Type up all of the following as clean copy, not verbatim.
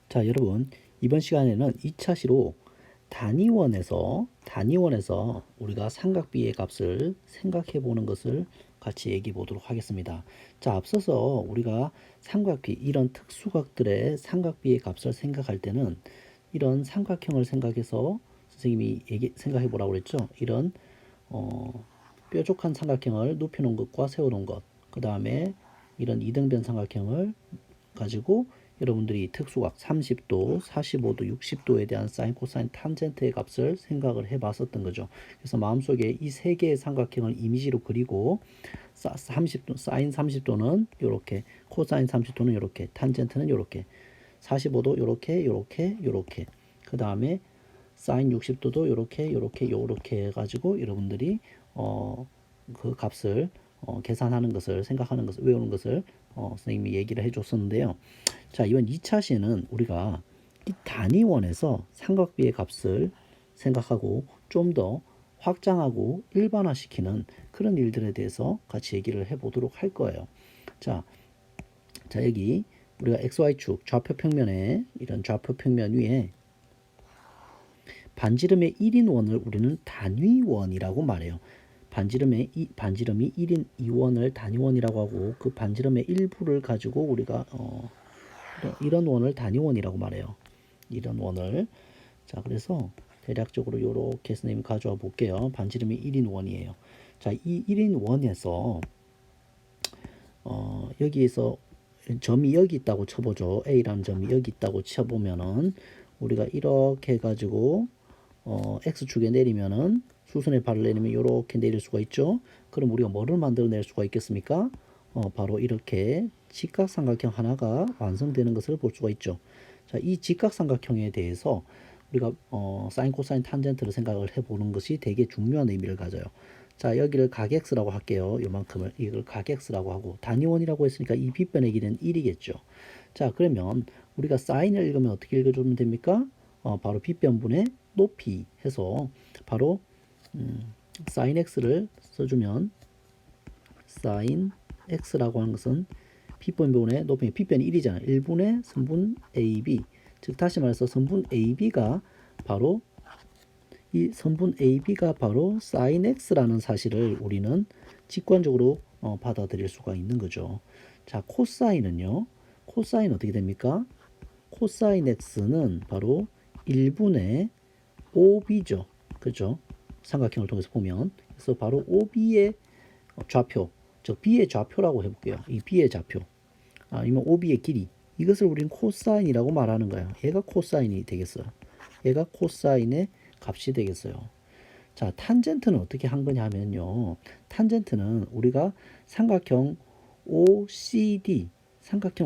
자, 여러분, 이번 시간에는 2차 시로 단위원에서 우리가 삼각비의 값을 생각해 보는 것을 같이 얘기해 보도록 하겠습니다. 자, 앞서서 우리가 삼각비, 이런 특수각들의 삼각비의 값을 생각할 때는 이런 삼각형을 생각해서 선생님이 생각해 보라고 그랬죠. 이런 뾰족한 삼각형을 눕혀 놓은 것과 세워 놓은 것, 그 다음에 이런 이등변 삼각형을 가지고 여러분들이 특수각 30도, 45도, 60도에 대한 사인, 코사인, 탄젠트의 값을 생각을 해 봤었던 거죠. 그래서 마음속에 이 세 개의 삼각형을 이미지로 그리고 30도, 사인 30도는 이렇게, 코사인 30도는 이렇게, 탄젠트는 이렇게, 45도 이렇게, 이렇게, 이렇게. 그 다음에 사인 60도도 이렇게 해가지고 여러분들이 그 값을 계산하는 것을, 생각하는 것을, 외우는 것을 선생님이 얘기를 해줬었는데요. 자, 이번 2차 시에는 우리가 이 단위원에서 삼각비의 값을 생각하고 좀 더 확장하고 일반화시키는 그런 일들에 대해서 같이 얘기를 해보도록 할 거예요. 자, 여기 우리가 XY축 좌표 평면에, 이런 좌표 평면 위에 반지름의 1인 원을 우리는 단위원이라고 말해요. 반지름이 1인 2원을 단위원이라고 하고, 그 반지름의 일부를 가지고 우리가 이런 원을 단위원이라고 말해요. 이런 원을. 자, 그래서 대략적으로 이렇게 선생님이 가져와 볼게요. 반지름이 1인 원이에요. 자, 이 1인 원에서 여기에서 점이 여기 있다고 쳐보죠. A라는 점이 여기 있다고 쳐보면은 우리가 이렇게 해가지고 X축에 내리면은 수선의 발을 내리면 이렇게 내릴 수가 있죠. 그럼 우리가 뭐를 만들어낼 수가 있겠습니까? 바로 이렇게 직각삼각형 하나가 완성되는 것을 볼 수가 있죠. 자, 이 직각삼각형에 대해서 우리가 사인, 코사인, 탄젠트를 생각을 해보는 것이 되게 중요한 의미를 가져요. 자, 여기를 각X라고 할게요. 요만큼을 이걸 각X라고 하고, 단위원이라고 했으니까 이 빗변의 길이는 1이겠죠. 자, 그러면 우리가 사인을 읽으면 어떻게 읽어주면 됩니까? 바로 빗변분의 높이 해서 바로 사인 x를 써주면, 사인 x라고 하는 것은 빗변분의 높이, 빗변이 1이잖아요. 1분의 선분 AB, 즉 다시 말해서 선분 AB가 바로, 이 선분 AB가 바로 사인 x라는 사실을 우리는 직관적으로 받아들일 수가 있는 거죠. 자, 코사인은요. 코사인 어떻게 됩니까? 코사인 x는 바로 1분의 OB죠. 그죠? 삼각형을 통해서 보면. 그래서 바로 OB의 좌표, 즉 B의 좌표라고 해볼게요. 이 B의 좌표, 아니면 OB의 길이, 이것을 우리는 코사인이라고 말하는 거예요. 얘가 코사인이 되겠어요. 얘가 코사인의 값이 되겠어요. 자, 탄젠트는 어떻게 한 거냐 하면요. 탄젠트는 우리가 삼각형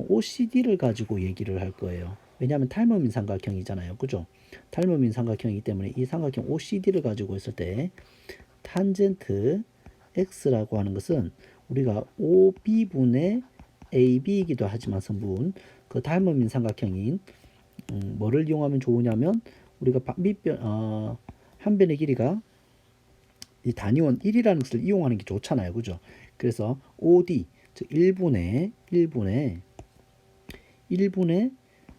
OCD를 가지고 얘기를 할 거예요. 왜냐하면 닮음인 삼각형이잖아요. 그죠? 닮음인 삼각형이기 때문에 이 삼각형 OCD를 가지고 있을 때 탄젠트 X라고 하는 것은 우리가 OB분의 AB이기도 하지만 선분, 그 닮음인 삼각형인 뭐를 이용하면 좋으냐면 우리가 한 변의 길이가 이 단위원 1이라는 것을 이용하는 게 좋잖아요. 그죠? 그래서 OD, 즉 1분의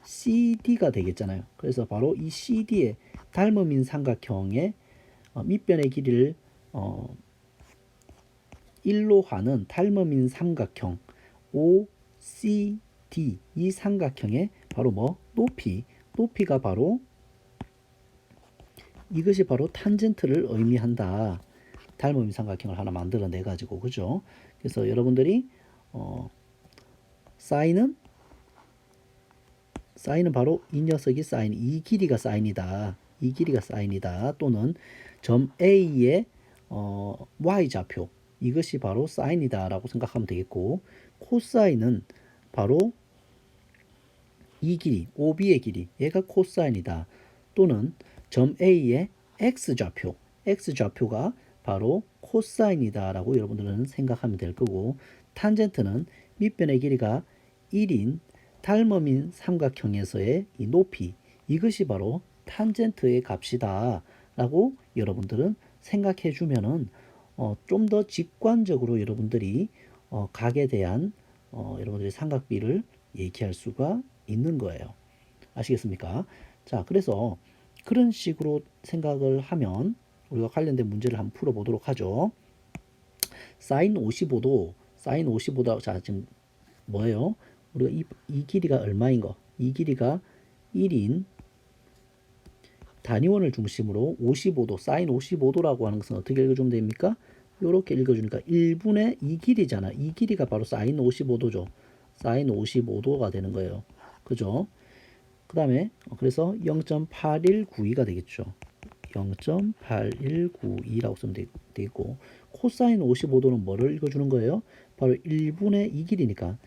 CD가 되겠잖아요. 그래서 바로 이 CD의 닮음인 삼각형의 밑변의 길이를 1로 하는 닮음인 삼각형 OCD, 이 삼각형의 바로 높이가 바로, 이것이 바로 탄젠트를 의미한다. 닮음인 삼각형을 하나 만들어내 가지고. 그죠? 그래서 여러분들이 사인은 바로 이 녀석이 사인, 이 길이가 사인이다. 또는 점 A의 Y좌표, 이것이 바로 사인이다 라고 생각하면 되겠고, 코사인은 바로 이 길이, OB의 길이, 얘가 코사인이다. 또는 점 A의 X좌표가 바로 코사인이다 라고 여러분들은 생각하면 될 거고, 탄젠트는 밑변의 길이가 1인 닮음인 삼각형에서의 이 높이, 이것이 바로 탄젠트의 값이다 라고 여러분들은 생각해 주면은 좀 더 직관적으로 여러분들이 각에 대한 여러분들이 삼각비를 얘기할 수가 있는 거예요. 아시겠습니까? 자, 그래서 그런 식으로 생각을 하면 우리가 관련된 문제를 한번 풀어보도록 하죠. 사인 55도, 사인 55도, 자, 지금 뭐예요? 우리가 이 길이가 얼마인 거? 이 길이가 1인 단위원을 중심으로 55도, 사인 55도라고 하는 것은 어떻게 읽어주면 됩니까? 이렇게 읽어주니까 1분의 이 길이잖아. 이 길이가 바로 사인 55도죠. 사인 55도가 되는 거예요. 그죠? 그 다음에 그래서 0.8192가 되겠죠. 0.8192라고 쓰면 되겠고, 코사인 55도는 뭐를 읽어주는 거예요? 바로 1분의 이 길이니까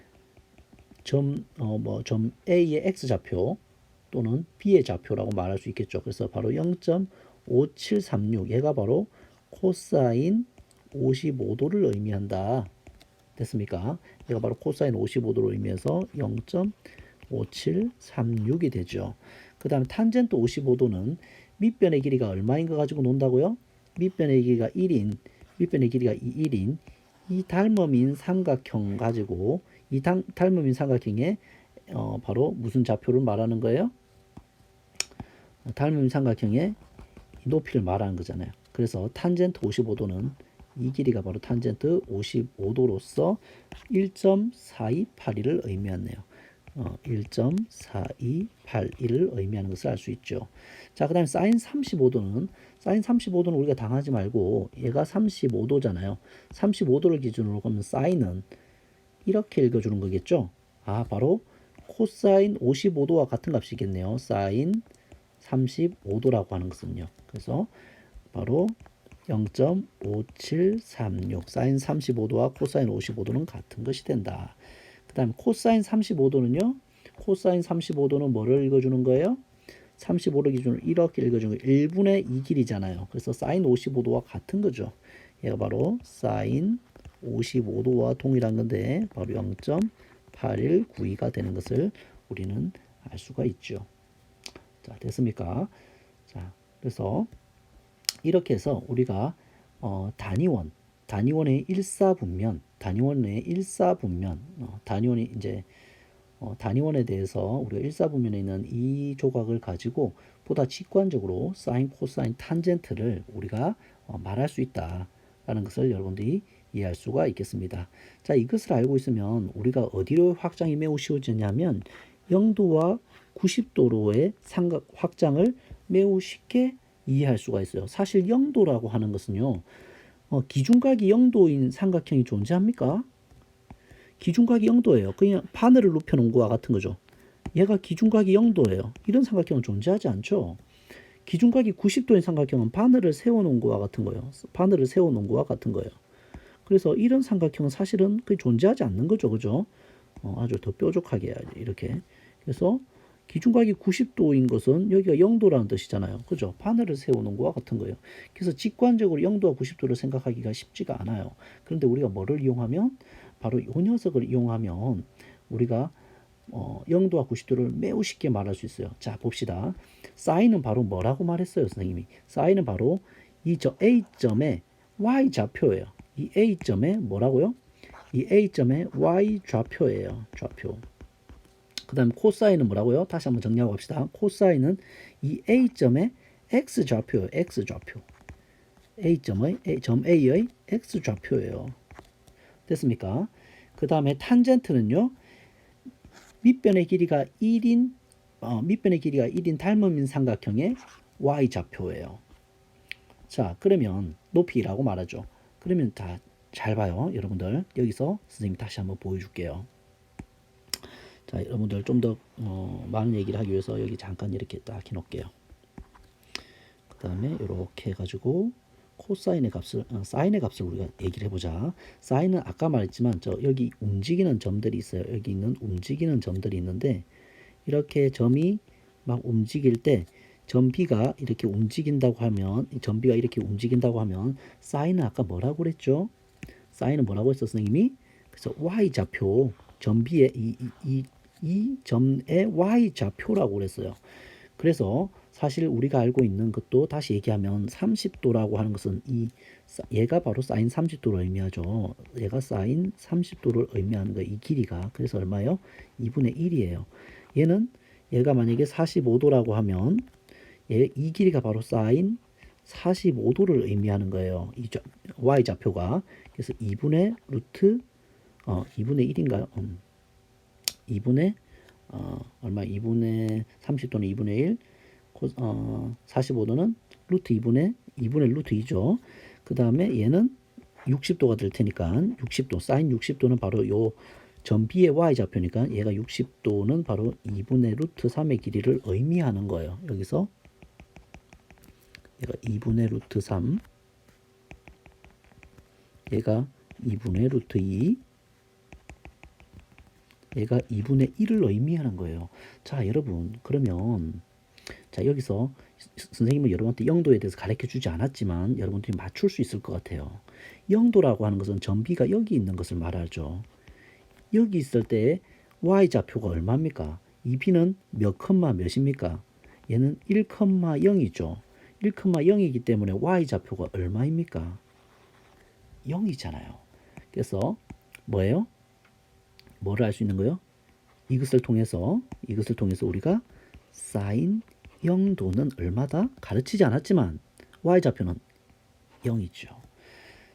점 A의 X좌표 또는 B의 좌표라고 말할 수 있겠죠. 그래서 바로 0.5736, 얘가 바로 코사인 55도를 의미한다. 됐습니까? 얘가 바로 코사인 55도를 의미해서 0.5736이 되죠. 그 다음에 탄젠트 55도는 밑변의 길이가 얼마인 거 가지고 논다고요? 밑변의 길이가 1인, 밑변의 길이가 1인 이 닮음인 삼각형 가지고 이 닮음인 삼각형에 바로 무슨 좌표를 말하는 거예요? 닮음인 삼각형의 높이를 말하는 거잖아요. 그래서 탄젠트 55도는 이 길이가 바로 탄젠트 55도로서 1.4281을 의미하네요. 1.4281을 의미하는 것을 알 수 있죠. 자, 그 다음에 사인 35도는 우리가 당하지 말고 얘가 35도잖아요. 35도를 기준으로 보면 사인은 이렇게 읽어주는 거겠죠. 아, 바로 코사인 55도와 같은 값이겠네요. 사인 35도라고 하는 것은요. 그래서 바로 0.5736 사인 35도와 코사인 55도는 같은 것이 된다. 그 다음 코사인 35도는요. 코사인 35도는 뭐를 읽어주는 거예요? 35를 기준으로 이렇게 읽어주는 거예요. 1분의 2 길이잖아요. 그래서 사인 55도와 같은 거죠. 얘가 바로 사인 55도와 동일한 건데 바로 0.8192가 되는 것을 우리는 알 수가 있죠. 자, 됐습니까? 자, 그래서 이렇게 해서 우리가 단위원의 일사분면, 단위원이 이제 단위원에 대해서 우리가 일사분면에 있는 이 조각을 가지고 보다 직관적으로 사인, 코사인, 탄젠트를 우리가 말할 수 있다라는 것을 여러분들이 이해할 수가 있겠습니다. 자, 이것을 알고 있으면 우리가 어디로 확장이 매우 쉬워지냐면 0도와 90도로의 삼각 확장을 매우 쉽게 이해할 수가 있어요. 사실 0도라고 하는 것은요. 기준각이 0도인 삼각형이 존재합니까? 기준각이 0도예요. 그냥 바늘을 눕혀놓은 거와 같은 거죠. 얘가 기준각이 0도예요. 이런 삼각형은 존재하지 않죠. 기준각이 90도인 삼각형은 바늘을 세워놓은 거와 같은 거예요. 바늘을 세워놓은 거와 같은 거예요. 그래서 이런 삼각형은 사실은 존재하지 않는 거죠. 그죠? 아주 더 뾰족하게 이렇게. 그래서 기준각이 90도인 것은 여기가 0도라는 뜻이잖아요. 그죠? 바늘을 세우는 거와 같은 거예요. 그래서 직관적으로 0도와 90도를 생각하기가 쉽지가 않아요. 그런데 우리가 뭐를 이용하면? 바로 이 녀석을 이용하면 우리가 0도와 90도를 매우 쉽게 말할 수 있어요. 자, 봅시다. 사인은 바로 뭐라고 말했어요, 선생님이? 사인은 바로 이 A점의 Y좌표예요. 이 A점의 뭐라고요? 이 A점의 Y좌표예요. 좌표. 그 다음 코사인은 뭐라고요? 다시 한번 정리하고 갑시다. 코사인은 이 A점의 X좌표예요. X좌표. 점 A의 X좌표예요. 됐습니까? 그 다음에 탄젠트는요. 밑변의 길이가 1인 닮음인 삼각형의 Y좌표예요. 자, 그러면 높이라고 말하죠. 그러면 다 잘 봐요. 여러분들 여기서 선생님이 다시 한번 보여줄게요. 자, 여러분들 좀 더 많은 얘기를 하기 위해서 여기 잠깐 이렇게 딱 해놓을게요. 그 다음에 이렇게 해가지고 코사인의 값을 사인의 값을 우리가 얘기를 해보자. 사인은 아까 말했지만 여기 움직이는 점들이 있어요. 여기 있는 움직이는 점들이 있는데 이렇게 점이 막 움직일 때 점 B가 이렇게 움직인다고 하면 사인은 아까 뭐라고 그랬죠? 사인은 뭐라고 했어 선생님이? 그래서 Y좌표 점 B의 이 점의 Y좌표라고 그랬어요. 그래서 사실 우리가 알고 있는 것도 다시 얘기하면 30도라고 하는 것은 얘가 바로 사인 30도를 의미하죠. 얘가 사인 30도를 의미하는 거 이 길이가 그래서 얼마예요? 2분의 1이에요. 얘는 얘가 만약에 45도라고 하면 이 길이가 바로 사인 45도를 의미하는 거예요. 이 y좌표가. 그래서 2분의 루트 2분의 1인가요? 2분의 얼마 2분의 30도는 2분의 1 45도는 루트 2분의 루트 2죠. 그 다음에 얘는 60도가 될 테니까 60도 사인 60도는 바로 요 점 B의 y좌표니까 얘가 60도는 바로 2분의 루트 3의 길이를 의미하는 거예요. 여기서 얘가 2분의 루트 3 얘가 2분의 루트 2 얘가 2분의 1을 의미하는 거예요. 자 여러분 그러면 자 여기서 선생님은 여러분한테 영도에 대해서 가르쳐 주지 않았지만 여러분들이 맞출 수 있을 것 같아요. 영도라고 하는 것은 점 B가 여기 있는 것을 말하죠. 여기 있을 때 y좌표가 얼마입니까? 이 B는 몇 컴마 몇입니까? 얘는 1,0이죠. 1,0이기 때문에 y좌표가 얼마입니까? 0이잖아요. 그래서 뭐예요? 뭐를 알 수 있는 거예요? 이것을 통해서 우리가 사인 0도는 얼마다? 가르치지 않았지만 y좌표는 0이죠.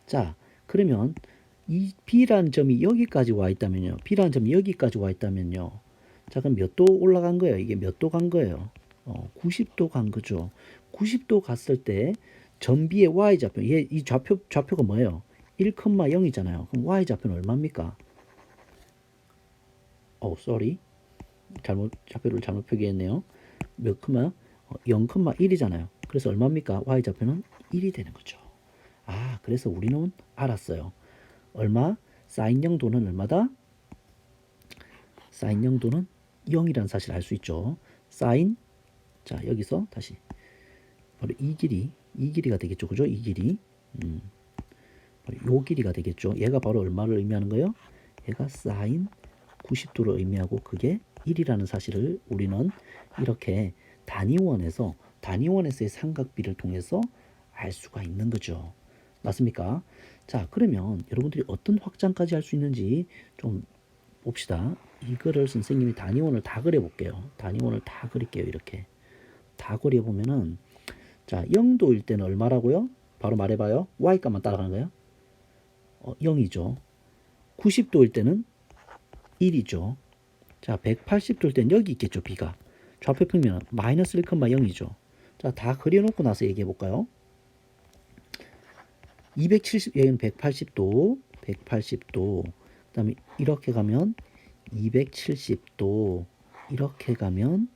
자, 그러면 이 B라는 점이 여기까지 와 있다면요. B라는 점이 여기까지 와 있다면요. 자, 그럼 몇 도 올라간 거예요? 이게 몇 도 간 거예요? 90도 간 거죠. 90도 갔을 때 점 B의 y좌표, 이 좌표가 뭐예요? 1,0이잖아요. 그럼 y좌표는 얼마입니까? sorry. 좌표를 잘못 표기했네요. 몇 컴마? 0,1이잖아요. 그래서 얼마입니까? y좌표는 1이 되는 거죠. 아, 그래서 우리는 알았어요. 얼마? 사인 0도는 얼마다? 사인 0도는 0이라는 사실을 알 수 있죠. 사인, 자 여기서 다시 바로 이 길이가 되겠죠. 그죠? 이 길이. 요 길이가 되겠죠. 얘가 바로 얼마를 의미하는 거예요? 얘가 사인 90도를 의미하고 그게 1이라는 사실을 우리는 이렇게 단위원에서의 삼각비를 통해서 알 수가 있는 거죠. 맞습니까? 자, 그러면 여러분들이 어떤 확장까지 할 수 있는지 좀 봅시다. 이거를 선생님이 단위원을 다 그려볼게요. 단위원을 다 그릴게요. 이렇게 다 그려보면은 자 0도일 때는 얼마라고요? 바로 말해봐요. y값만 따라가는 거예요. 0이죠. 90도일 때는 1이죠. 자 180도일 때는 여기 있겠죠. b가 좌표 평면은 마이너스 1,0이죠. 자 다 그려놓고 나서 얘기해볼까요? 270 여기는 180도 그 다음에 이렇게 가면 270도 이렇게 가면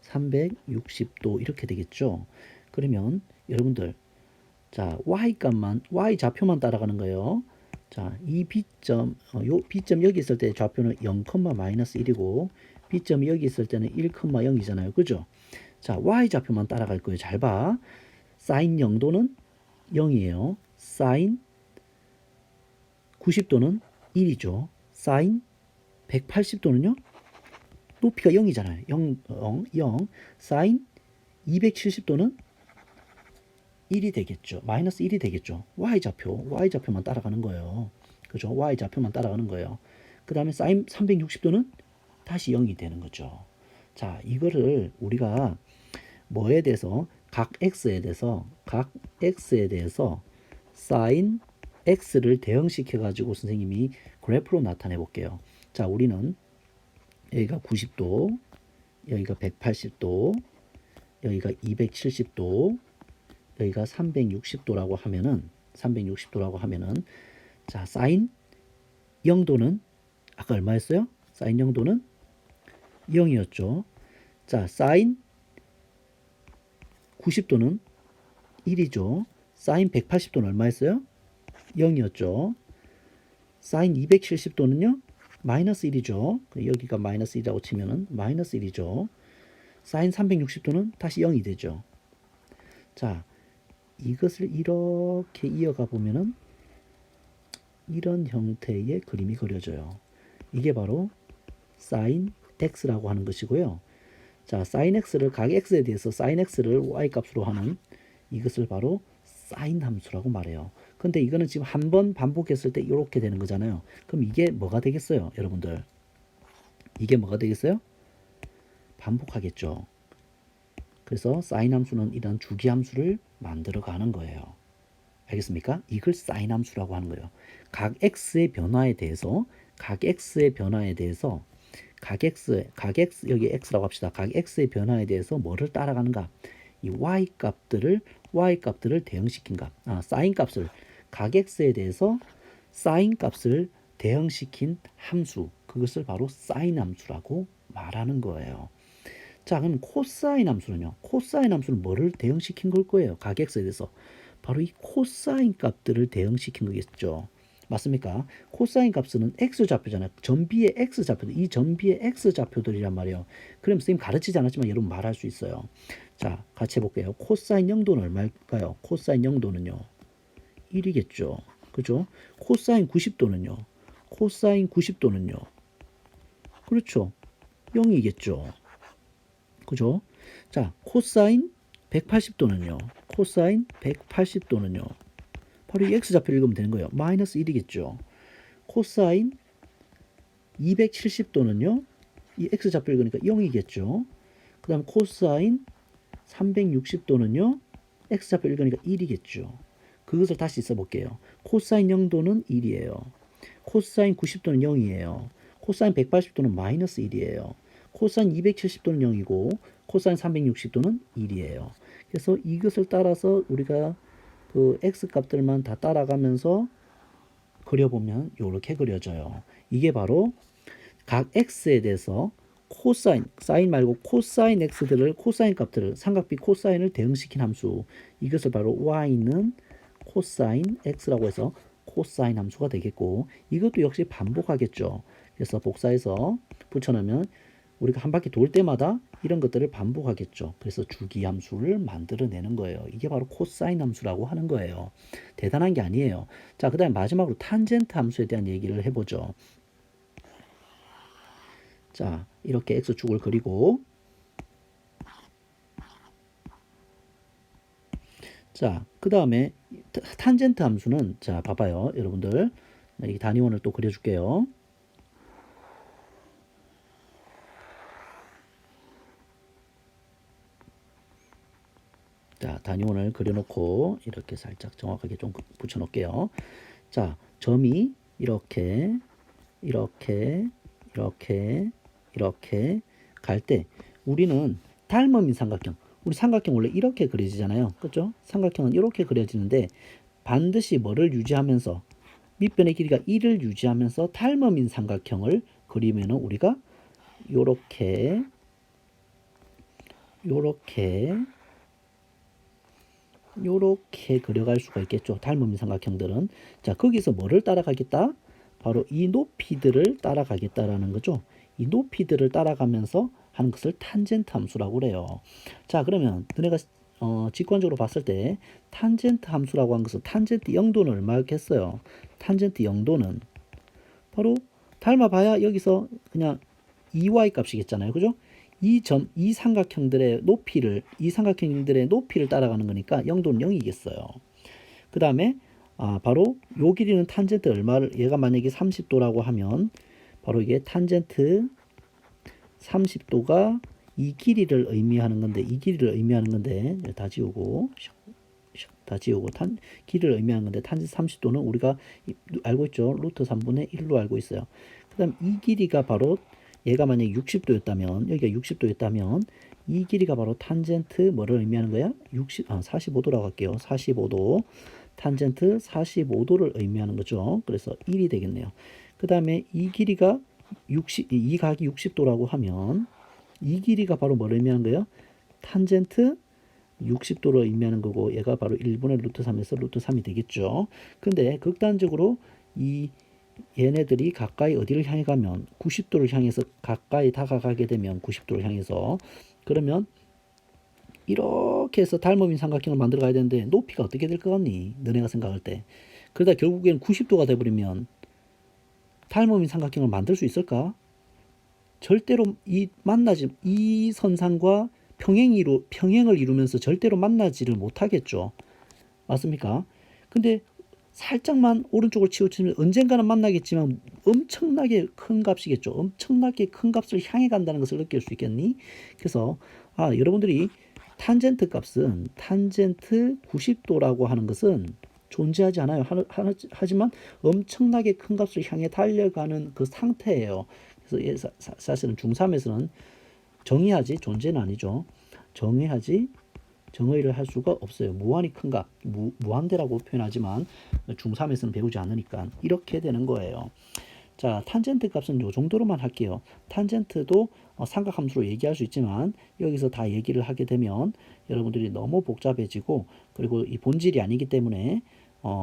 360도 이렇게 되겠죠. 그러면 여러분들 자 y 좌표만 따라가는 거예요. 자 이 B점 요 B점 여기 있을 때 좌표는 0,-1이고 B점이 여기 있을 때는 1,0이잖아요. 그죠? 자 y 좌표만 따라갈 거예요. 잘 봐. 사인 0도는 0이에요. 사인 90도는 1이죠. 사인 180도는요. 높이가 0이잖아요. 0. 사인 270도는 1이 되겠죠. 마이너스 1이 되겠죠. y좌표만 따라가는 거예요. 그죠? y좌표만 따라가는 거예요. 그 다음에 사인 360도는 다시 0이 되는 거죠. 자, 이거를 우리가 뭐에 대해서 각 x에 대해서 사인 x를 대응시켜 가지고 선생님이 그래프로 나타내 볼게요. 자, 우리는 여기가 90도, 여기가 180도, 여기가 270도, 여기가 360도라고 하면은 자, 사인 0도는 아까 얼마였어요? 사인 0도는 0이었죠. 자, 사인 90도는 1이죠. 사인 180도는 얼마였어요? 0이었죠. 사인 270도는요? 마이너스 1이죠. 여기가 마이너스 1이라고 치면은 마이너스 1이죠. 사인 360도는 다시 0이 되죠. 자, 이것을 이렇게 이어가 보면은 이런 형태의 그림이 그려져요. 이게 바로 사인 x라고 하는 것이고요. 자, 사인 x를 각 x에 대해서 사인 x를 y 값으로 하는 이것을 바로 사인 함수라고 말해요. 근데 이거는 지금 한 번 반복했을 때 이렇게 되는 거잖아요. 그럼 이게 뭐가 되겠어요, 여러분들? 이게 뭐가 되겠어요? 반복하겠죠. 그래서 사인 함수는 이런 주기 함수를 만들어 가는 거예요. 알겠습니까? 이걸 사인 함수라고 하는 거예요. 각 x의 변화에 대해서 각 x의 여기 x라고 합시다. 각 x의 변화에 대해서 뭐를 따라가는가? 이 y 값들을 대응시킨 값. 사인 값을 각 x에 대해서 사인 값을 대응시킨 함수. 그것을 바로 사인 함수라고 말하는 거예요. 자, 그럼 코사인 함수는요? 코사인 함수는 뭐를 대응시킨 걸 거예요? 각 x에 대해서. 바로 이 코사인 값들을 대응시킨 거겠죠. 맞습니까? 코사인 값은 x좌표잖아요. 전비의 x좌표들, 이 전비의 x좌표들이란 말이에요. 그럼 선생님 가르치지 않았지만 여러분 말할 수 있어요. 자, 같이 해볼게요. 코사인 0도는 얼마일까요? 코사인 0도는요. 1이겠죠. 그죠? 코사인 90도는요. 코사인 90도는요. 그렇죠. 0이겠죠. 그죠? 자, 코사인 180도는요. 코사인 180도는요. 바로 이 x좌표를 읽으면 되는 거예요. 마이너스 1이겠죠. 코사인 270도는요. 이 x좌표 읽으니까 0이겠죠. 그 다음 코사인 360도는요. x좌표 읽으니까 1이겠죠. 그것을 다시 써볼게요. 코사인 0도는 1이에요. 코사인 90도는 0이에요. 코사인 180도는 마이너스 1이에요. 코사인 270도는 0이고 코사인 360도는 1이에요. 그래서 이것을 따라서 우리가 그 x값들만 다 따라가면서 그려보면 이렇게 그려져요. 이게 바로 각 x에 대해서 코사인, 사인 말고 코사인 x들을, 코사인 값들을, 삼각비 코사인을 대응시킨 함수. 이것을 바로 y는 코사인 x라고 해서 코사인 함수가 되겠고, 이것도 역시 반복하겠죠. 그래서 복사해서 붙여넣으면 우리가 한 바퀴 돌 때마다 이런 것들을 반복하겠죠. 그래서 주기 함수를 만들어내는 거예요. 이게 바로 코사인 함수라고 하는 거예요. 대단한 게 아니에요. 자, 그 다음에 마지막으로 탄젠트 함수에 대한 얘기를 해보죠. 자, 이렇게 x축을 그리고, 자, 그 다음에 탄젠트 함수는, 자, 봐봐요. 여러분들, 이 단위원을 또 그려줄게요. 자, 단위원을 그려놓고 이렇게 살짝 정확하게 좀 붙여놓을게요. 자, 점이 이렇게 갈 때 우리는 닮음인 삼각형, 우리 삼각형 원래 이렇게 그려지잖아요. 그렇죠? 삼각형은 이렇게 그려지는데 반드시 뭐를 유지하면서 밑변의 길이가 1을 유지하면서 닮음인 삼각형을 그리면은 우리가 요렇게 그려갈 수가 있겠죠. 닮음인 삼각형들은. 자, 거기서 뭐를 따라가겠다? 바로 이 높이들을 따라가겠다라는 거죠. 이 높이들을 따라가면서 하는 것을 탄젠트 함수라고 그래요. 자, 그러면 너네가 직관적으로 봤을 때 탄젠트 함수라고 한 것은 탄젠트 0도는 얼마였겠어요? 탄젠트 0도는 바로 닮아봐야 여기서 그냥 2y 값이겠잖아요. 그죠? 이 삼각형들의 높이를 따라가는 거니까 0도는 0이겠어요. 그 다음에 바로 요 길이는 탄젠트 얼마를, 얘가 만약에 30도라고 하면 바로 이게 탄젠트 30도가 이 길이를 의미하는 건데, 다 지우고 길이를 의미하는 건데, 탄젠트 30도는 우리가 알고 있죠. 루트 3분의 1로 알고 있어요. 그 다음 이 길이가 바로, 얘가 만약에 60도였다면, 여기가 60도였다면 이 길이가 바로 탄젠트 뭐를 의미하는 거야? 45도라고 할게요. 45도. 탄젠트 45도를 의미하는 거죠. 그래서 1이 되겠네요. 그 다음에 이 길이가 이 각이 60도라고 하면 이 길이가 바로 뭐를 의미하는 거예요? 탄젠트 60도를 의미하는 거고, 얘가 바로 1분의 루트 3에서 루트 3이 되겠죠. 근데 극단적으로 얘네들이 가까이 어디를 향해 가면 90도를 향해서 가까이 다가가게 되면 90도를 향해서, 그러면 이렇게 해서 닮음인 삼각형을 만들어 가야 되는데 높이가 어떻게 될 것 같니? 너네가 생각할 때. 그러다 결국에는 90도가 돼버리면 닮음인 삼각형을 만들 수 있을까? 절대로 이 선상과 평행을 이루면서 절대로 만나지를 못하겠죠. 맞습니까? 근데 살짝만 오른쪽을 치우치면 언젠가는 만나겠지만 엄청나게 큰 값이겠죠. 엄청나게 큰 값을 향해 간다는 것을 느낄 수 있겠니? 그래서 여러분들이 탄젠트 값은 탄젠트 90도라고 하는 것은 존재하지 않아요. 하지만 엄청나게 큰 값을 향해 달려가는 그 상태예요. 그래서 사실은 중3에서는 정의하지, 존재는 아니죠. 정의하지, 정의를 할 수가 없어요. 무한히 큰 값, 무한대라고 표현하지만 중3에서는 배우지 않으니까 이렇게 되는 거예요. 자, 탄젠트 값은 요 정도로만 할게요. 탄젠트도 삼각함수로 얘기할 수 있지만 여기서 다 얘기를 하게 되면 여러분들이 너무 복잡해지고 그리고 이 본질이 아니기 때문에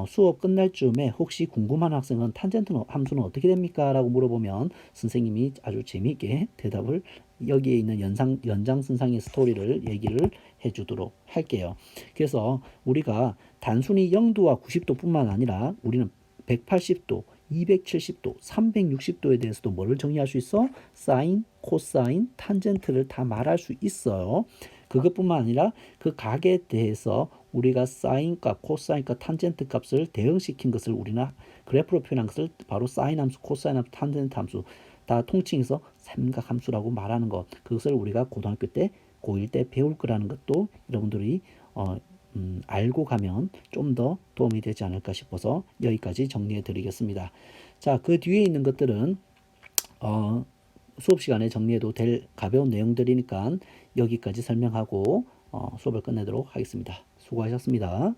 수업 끝날 즈음에 혹시 궁금한 학생은 탄젠트 함수는 어떻게 됩니까? 라고 물어보면 선생님이 아주 재미있게 대답을 여기에 있는 연장선상의 스토리를 얘기를 해주도록 할게요. 그래서 우리가 단순히 0도와 90도 뿐만 아니라 우리는 180도, 270도, 360도에 대해서도 뭐를 정의할 수 있어? 사인, 코사인, 탄젠트를 다 말할 수 있어요. 그것뿐만 아니라 그 각에 대해서 우리가 사인값, 코사인값, 탄젠트 값을 대응시킨 것을 우리는 그래프로 표현한 것을 바로 사인 함수, 코사인 함수, 탄젠트 함수 다 통칭해서 삼각함수라고 말하는 것. 그것을 우리가 고등학교 때, 고1 때 배울 거라는 것도 여러분들이 알고 가면 좀 더 도움이 되지 않을까 싶어서 여기까지 정리해 드리겠습니다. 자, 그 뒤에 있는 것들은 수업 시간에 정리해도 될 가벼운 내용들이니까 여기까지 설명하고 수업을 끝내도록 하겠습니다. 수고하셨습니다.